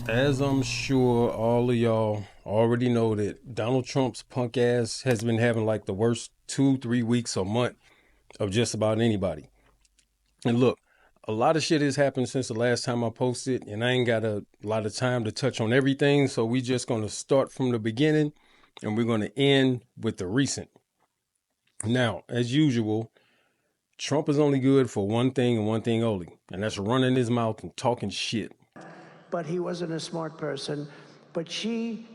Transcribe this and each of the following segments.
As I'm sure all of y'all already know, that Donald Trump's punk ass has been having like the worst 2-3 weeks or month of just about anybody. And look, a lot of shit has happened since the last time I posted, and I ain't got a lot of time to touch on everything, so we just gonna start from the beginning and we're gonna end with the recent. Now, as usual, Trump is only good for one thing and one thing only, and that's running his mouth and talking shit. But he wasn't a smart person. But she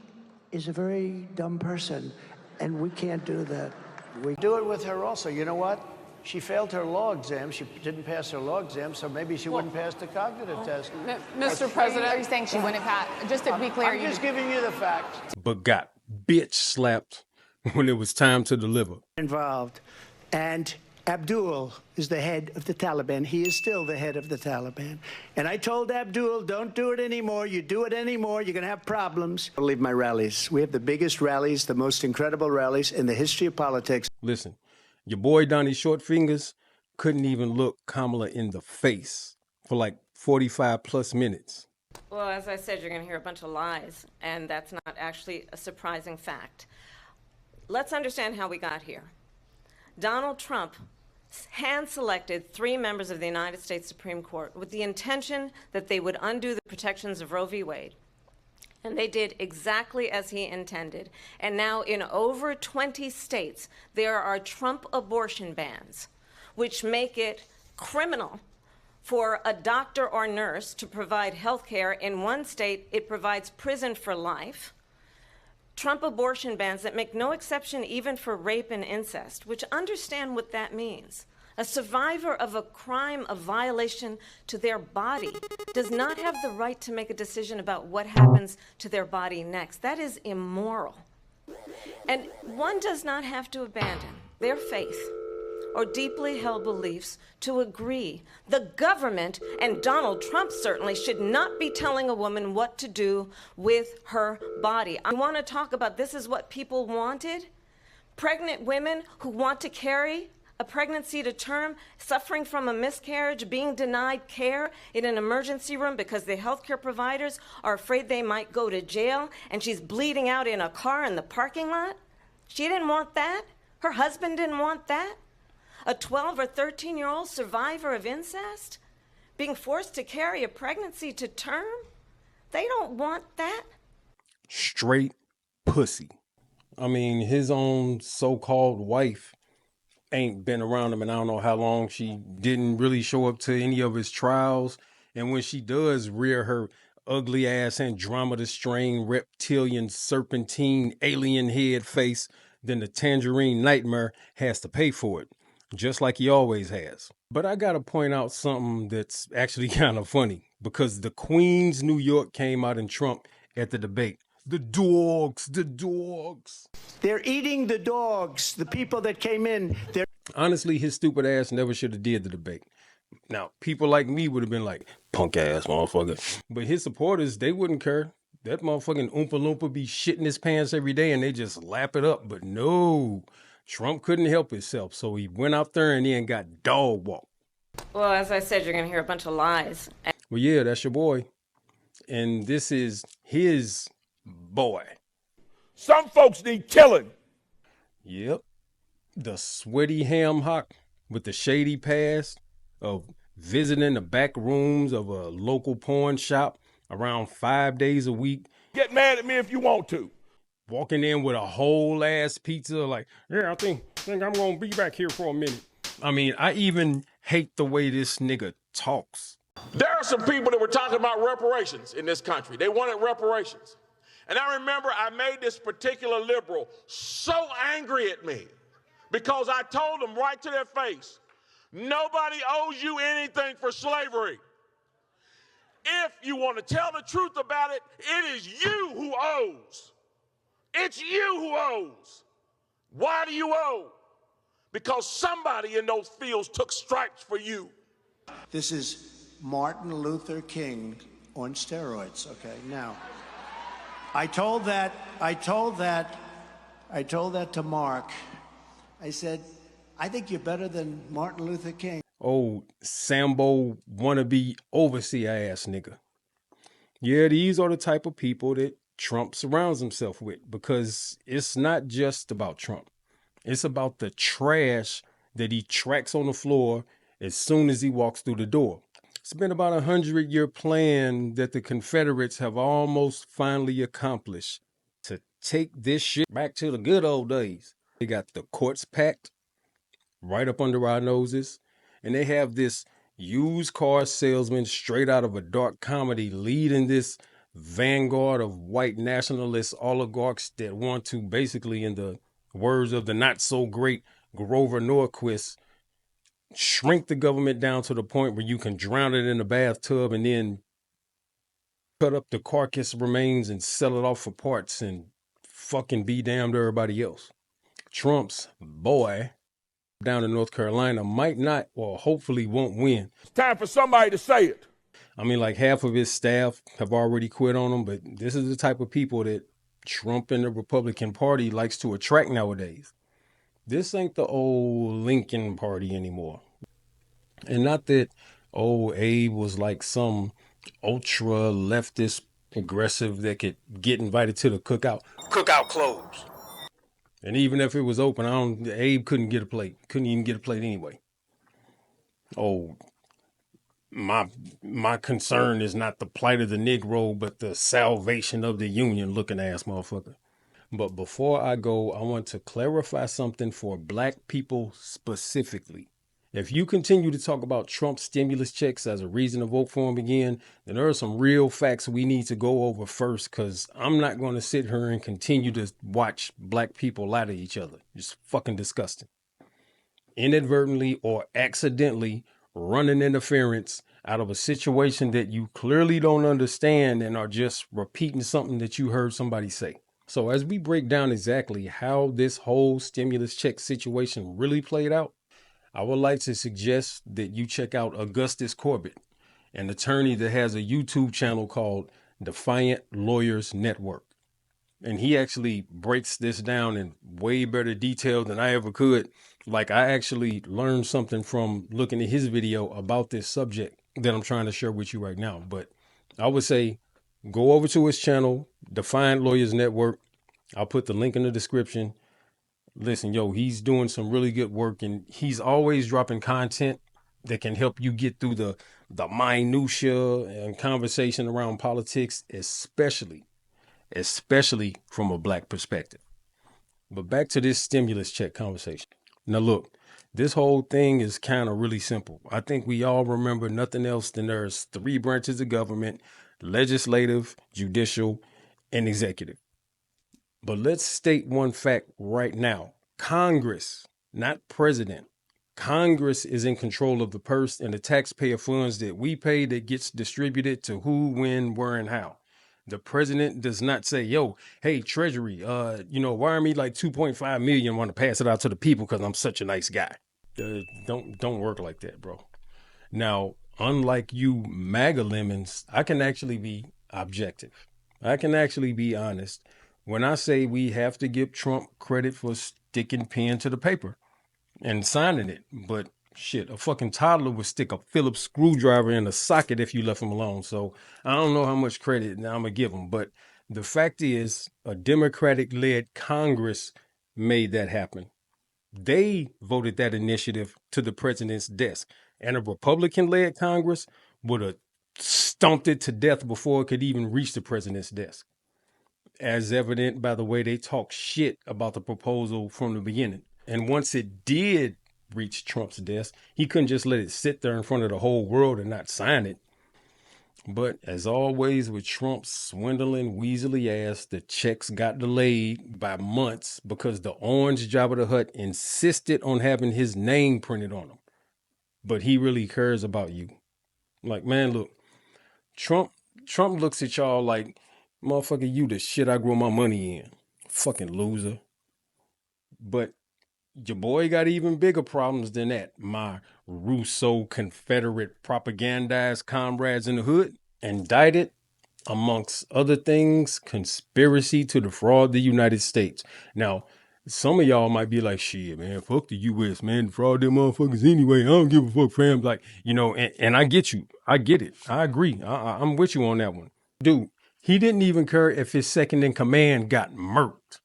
is a very dumb person, and we can't do that. We do it with her also. You know what? She failed her law exam. She didn't pass her law exam, so maybe she wouldn't pass the cognitive test. Mr. President, are you saying she wouldn't pass? Just to be clear, I'm just giving you the facts. But got bitch slapped when it was time to deliver. Involved. And Abdul is the head of the Taliban. He is still the head of the Taliban. And I told Abdul, don't do it anymore. You do it anymore, you're going to have problems. I'll leave my rallies. We have the biggest rallies, the most incredible rallies in the history of politics. Listen, your boy Donnie Shortfingers couldn't even look Kamala in the face for like 45 plus minutes. Well, as I said, you're going to hear a bunch of lies, and that's not actually a surprising fact. Let's understand how we got here. Donald Trump hand-selected 3 members of the United States Supreme Court with the intention that they would undo the protections of Roe v. Wade. And they did exactly as he intended. And now in over 20 states, there are Trump abortion bans, which make it criminal for a doctor or nurse to provide health care. In one state, it provides prison for life. Trump abortion bans that make no exception even for rape and incest, which understand what that means. A survivor of a crime of violation to their body does not have the right to make a decision about what happens to their body next. That is immoral. And one does not have to abandon their faith or deeply held beliefs to agree. The government, and Donald Trump certainly, should not be telling a woman what to do with her body. I want to talk about this is what people wanted. Pregnant women who want to carry a pregnancy to term, suffering from a miscarriage, being denied care in an emergency room because the healthcare providers are afraid they might go to jail, and she's bleeding out in a car in the parking lot. She didn't want that. Her husband didn't want that. A 12 or 13-year-old survivor of incest being forced to carry a pregnancy to term? They don't want that. Straight pussy. I mean, his own so-called wife ain't been around him, and I don't know how long. She didn't really show up to any of his trials. And when she does rear her ugly ass Andromeda strain, reptilian, serpentine, alien head face, then the Tangerine Nightmare has to pay for it, just like he always has. But I gotta point out something that's actually kind of funny, because the Queens, New York came out in Trump at the debate. The dogs. They're eating the dogs, the people that came in. Honestly, his stupid ass never should have did the debate. Now, people like me would have been like, punk ass motherfucker. But his supporters, they wouldn't care. That motherfucking Oompa Loompa be shitting his pants every day and they just lap it up. But no, Trump couldn't help himself. So he went out there and then got dog walked. Well, as I said, you're going to hear a bunch of lies. Well, yeah, that's your boy. And this is his boy. Some folks need killing. Yep. The sweaty ham hock with the shady past of visiting the back rooms of a local porn shop around 5 days a week. Get mad at me if you want to. Walking in with a whole ass pizza like, yeah, I think I'm going to be back here for a minute. I mean, I even hate the way this nigga talks. There are some people that were talking about reparations in this country. They wanted reparations. And I remember I made this particular liberal so angry at me because I told them right to their face, nobody owes you anything for slavery. If you want to tell the truth about it, it is you who owes. It's you who owes. Why do you owe? Because somebody in those fields took stripes for you. This is Martin Luther King on steroids, okay? Now, I told that to Mark. I said, I think you're better than Martin Luther King. Oh, Sambo wannabe overseer ass nigga. Yeah, these are the type of people that Trump surrounds himself with, because it's not just about Trump. It's about the trash that he tracks on the floor as soon as he walks through the door. It's been about 100-year plan that the Confederates have almost finally accomplished to take this shit back to the good old days. They got the courts packed right up under our noses, and they have this used car salesman straight out of a dark comedy leading this vanguard of white nationalist oligarchs that want to, basically, in the words of the not so great Grover Norquist, shrink the government down to the point where you can drown it in a bathtub and then cut up the carcass remains and sell it off for parts and fucking be damned to everybody else. Trump's boy down in North Carolina might not, or hopefully won't win. It's time for somebody to say it. I mean, like, half of his staff have already quit on him, but this is the type of people that Trump and the Republican Party likes to attract nowadays. This ain't the old Lincoln Party anymore. And not that old Abe was like some ultra leftist progressive that could get invited to the cookout. Cookout closed. And even if it was open, Abe couldn't get a plate. Couldn't even get a plate anyway. Oh, my concern is not the plight of the Negro, but the salvation of the Union looking ass motherfucker. But before I go, I want to clarify something for black people specifically. If you continue to talk about Trump's stimulus checks as a reason to vote for him again, then there are some real facts we need to go over first, because I'm not going to sit here and continue to watch black people lie to each other. Just fucking disgusting. Inadvertently or accidentally running interference out of a situation that you clearly don't understand and are just repeating something that you heard somebody say. So as we break down exactly how this whole stimulus check situation really played out, I would like to suggest that you check out Augustus Corbett, an attorney that has a YouTube channel called Defiant Lawyers Network. And he actually breaks this down in way better detail than I ever could. Like, I actually learned something from looking at his video about this subject that I'm trying to share with you right now. But I would say go over to his channel, Defiant Lawyers Network. I'll put the link in the description. Listen, he's doing some really good work, and he's always dropping content that can help you get through the minutia and conversation around politics, especially from a black perspective. But back to this stimulus check conversation. Now look, this whole thing is kind of really simple. I think we all remember nothing else than there's 3 branches of government: legislative, judicial, and executive. But let's state one fact right now. Congress, not president. Congress is in control of the purse and the taxpayer funds that we pay that gets distributed to who, when, where, and how. The president does not say, hey, Treasury, wire me like 2.5 million, want to pass it out to the people because I'm such a nice guy. Don't work like that, bro. Now, unlike you MAGA lemons, I can actually be objective. I can actually be honest when I say we have to give Trump credit for sticking pen to the paper and signing it. But shit, a fucking toddler would stick a Phillips screwdriver in a socket if you left him alone. So I don't know how much credit I'm going to give him. But the fact is, a Democratic-led Congress made that happen. They voted that initiative to the president's desk. And a Republican-led Congress would have stomped it to death before it could even reach the president's desk, as evident by the way they talk shit about the proposal from the beginning. And once it did reach Trump's desk, he couldn't just let it sit there in front of the whole world and not sign it. But as always with Trump's swindling, weaselly ass, the checks got delayed by months because the orange Jabba the Hutt insisted on having his name printed on them. But he really cares about you. Like, man, look, Trump looks at y'all like, motherfucker, you the shit I grow my money in. Fucking loser. But your boy got even bigger problems than that. My Rousseau Confederate propagandized comrades in the hood indicted, amongst other things, conspiracy to defraud the United States. Now, some of y'all might be like, shit, man, fuck the U.S., man, defraud them motherfuckers anyway. I don't give a fuck, fam. Like, and I get you. I get it. I agree. I'm with you on that one. Dude, he didn't even care if his second in command got murked.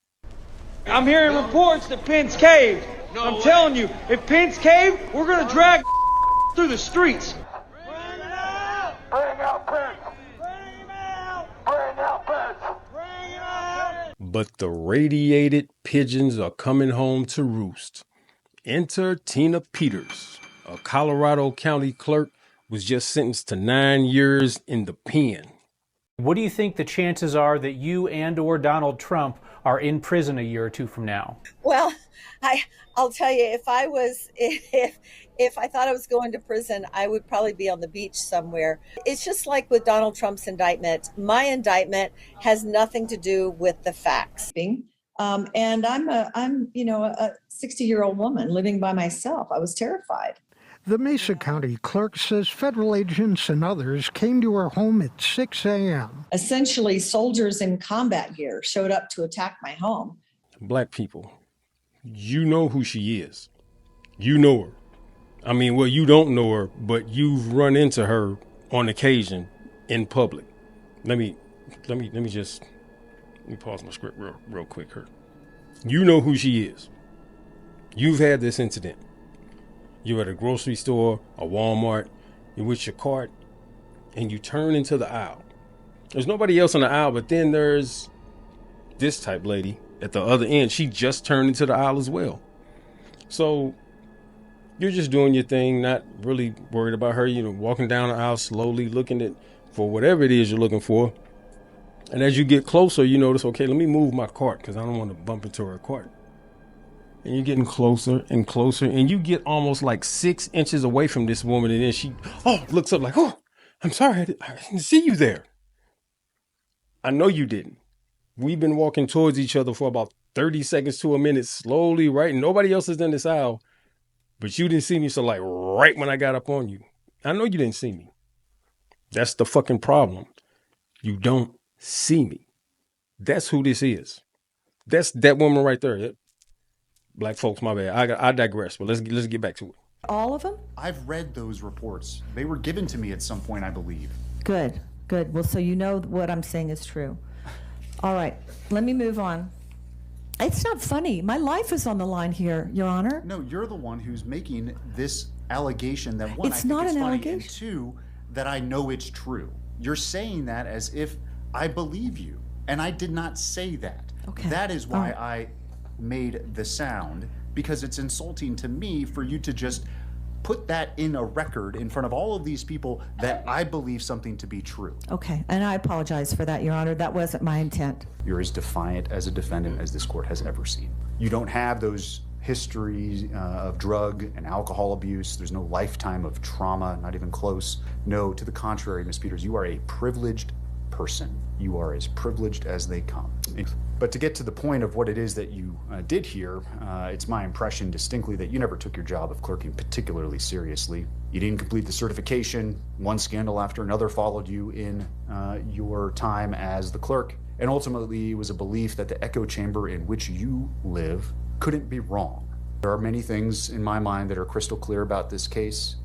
I'm hearing reports that Pence caved. I'm telling you, if Pence caved, we're going to drag through the streets. Bring it out! Bring out Pence! Bring him out! Bring out Pence! Bring him out! But the radiated pigeons are coming home to roost. Enter Tina Peters, a Colorado County clerk, was just sentenced to 9 years in the pen. What do you think the chances are that you and or Donald Trump are in prison a year or two from now? Well, I'll tell you, if I thought I was going to prison, I would probably be on the beach somewhere. It's just like with Donald Trump's indictment. My indictment has nothing to do with the facts. And I'm a 60-year-old woman living by myself. I was terrified. The Mesa County clerk says federal agents and others came to her home at 6 a.m. Essentially, soldiers in combat gear showed up to attack my home. Black people, you know who she is. You know her. I mean, well, you don't know her, but you've run into her on occasion in public. Let me pause my script real quick here. You know who she is. You've had this incident. You're at a grocery store, a Walmart, you're with your cart, and you turn into the aisle. There's nobody else in the aisle, but then there's this type lady at the other end. She just turned into the aisle as well. So you're just doing your thing, not really worried about her, walking down the aisle slowly, looking for whatever it is you're looking for. And as you get closer, you notice, okay, let me move my cart because I don't want to bump into her cart. And you're getting closer and closer, and you get almost like 6 inches away from this woman, and then she looks up like, oh, I'm sorry, I didn't see you there. I know you didn't. We've been walking towards each other for about 30 seconds to a minute, slowly, right? Nobody else is in this aisle, but you didn't see me, so like right when I got up on you, I know you didn't see me. That's the fucking problem. You don't see me. That's who this is. That's that woman right there. Black folks, my bad. I digress, but let's get back to it. All of them? I've read those reports. They were given to me at some point, I believe. Good. Well, so you know what I'm saying is true. All right, let me move on. It's not funny. My life is on the line here, Your Honor. No, you're the one who's making this allegation that, one, It's not an allegation. And two, that I know it's true. You're saying that as if I believe you, and I did not say that. Okay. That is why I made the sound, because it's insulting to me for you to just put that in a record in front of all of these people that I believe something to be true. Okay, and I apologize for that, Your Honor. That wasn't my intent. You're as defiant as a defendant as this court has ever seen. You don't have those histories of drug and alcohol abuse. There's no lifetime of trauma, not even close. No, to the contrary, Ms. Peters, you are a privileged person. You are as privileged as they come. But to get to the point of what it is that you did here, it's my impression distinctly that you never took your job of clerking particularly seriously. You didn't complete the certification. One scandal after another followed you in your time as the clerk. And ultimately, it was a belief that the echo chamber in which you live couldn't be wrong. There are many things in my mind that are crystal clear about this case.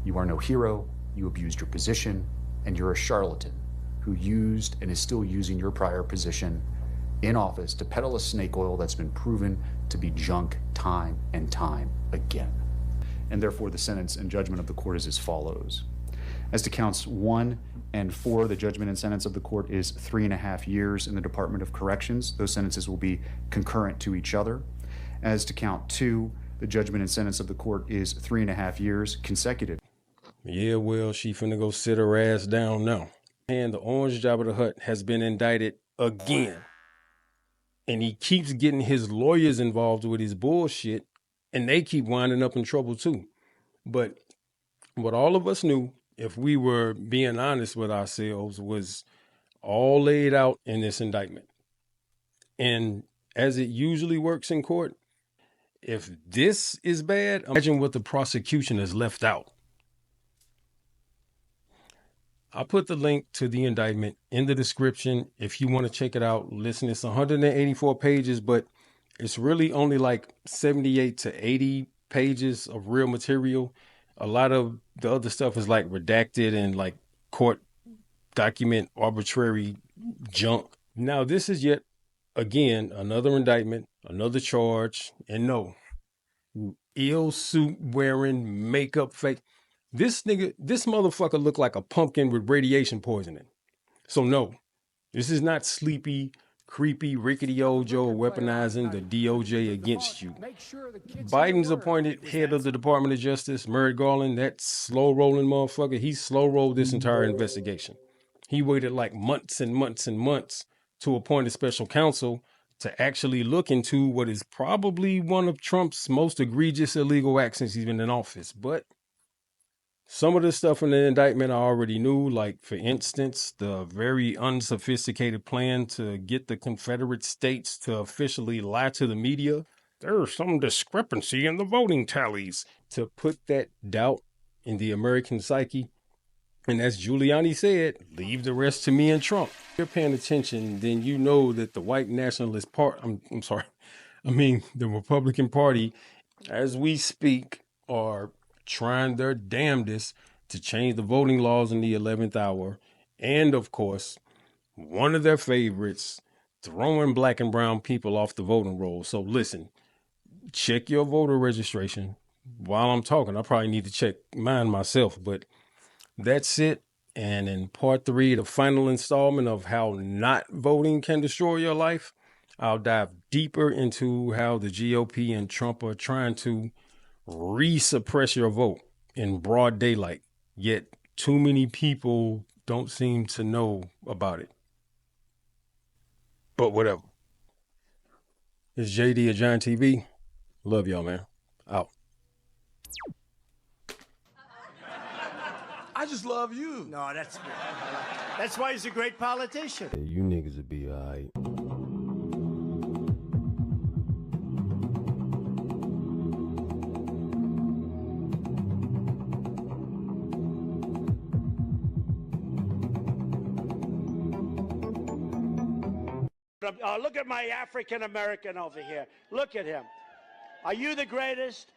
You are no hero, you abused your position, and you're a charlatan who used and is still using your prior position in office to peddle a snake oil that's been proven to be junk time and time again. And therefore, the sentence and judgment of the court is as follows. As to counts 1 and 4, the judgment and sentence of the court is 3.5 years in the Department of Corrections. Those sentences will be concurrent to each other. As to count 2, the judgment and sentence of the court is 3.5 years consecutive. Yeah, well, she finna go sit her ass down now. And the Orange Jabba the Hutt has been indicted again. And he keeps getting his lawyers involved with his bullshit, and they keep winding up in trouble too. But what all of us knew, if we were being honest with ourselves, was all laid out in this indictment. And as it usually works in court, if this is bad, imagine what the prosecution has left out. I put the link to the indictment in the description. If you want to check it out, listen, it's 184 pages, but it's really only like 78 to 80 pages of real material. A lot of the other stuff is like redacted and like court document arbitrary junk. Now, this is yet again another indictment, another charge, and no, ill suit wearing, makeup fake. This motherfucker looked like a pumpkin with radiation poisoning. So no, this is not sleepy, creepy, rickety old Joe weaponizing the DOJ against you. Biden's appointed head of the Department of Justice, Merrick Garland, that slow rolling motherfucker, he slow rolled this entire investigation. He waited like months and months and months to appoint a special counsel to actually look into what is probably one of Trump's most egregious illegal acts since he's been in office. But some of the stuff in the indictment I already knew, like, for instance, the very unsophisticated plan to get the Confederate States to officially lie to the media. There's some discrepancy in the voting tallies, to put that doubt in the American psyche. And as Giuliani said, leave the rest to me and Trump. If you're paying attention, then you know that the white nationalist the Republican Party, as we speak, are trying their damnedest to change the voting laws in the 11th hour. And of course, one of their favorites, throwing black and brown people off the voting roll. So listen, check your voter registration. While I'm talking, I probably need to check mine myself, but that's it. And in part 3, the final installment of how not voting can destroy your life, I'll dive deeper into how the GOP and Trump are trying to re-suppress your vote in broad daylight, yet too many people don't seem to know about it. But whatever. It's JD of Giant TV. Love y'all, man. Out. I just love you. No, that's why he's a great politician. Hey, you niggas will be all right. Look at my African American over here. Look at him. Are you the greatest?